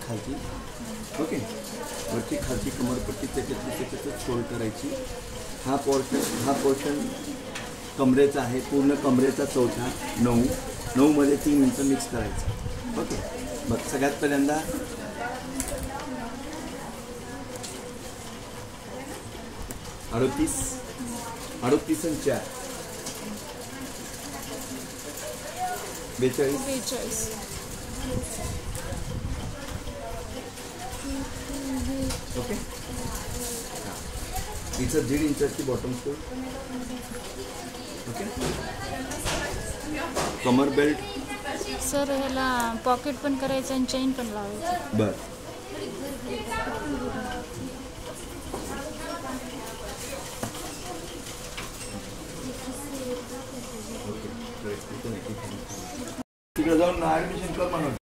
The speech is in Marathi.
खालची, ओके. वरची खालची कमरपट्टी त्याच्यातच फोल्ड करायची. हा पोर्शन कमरेचा आहे, पूर्ण कमरेचा चौथा 9 मध्ये 3 इंच मिक्स करायचं, ओके. बघ सगळ्यात पहिल्यांदा 38 आणि 4 42. ओके. इथं 1.5 इंचाची बॉटम फोल्ड, ओके. कमर बेल्ट सर ह्याला पॉकेट पण करायचं आणि चेन पण लावायचं. बर. तिकडे जाऊन ॲडमिशन कर म्हणून.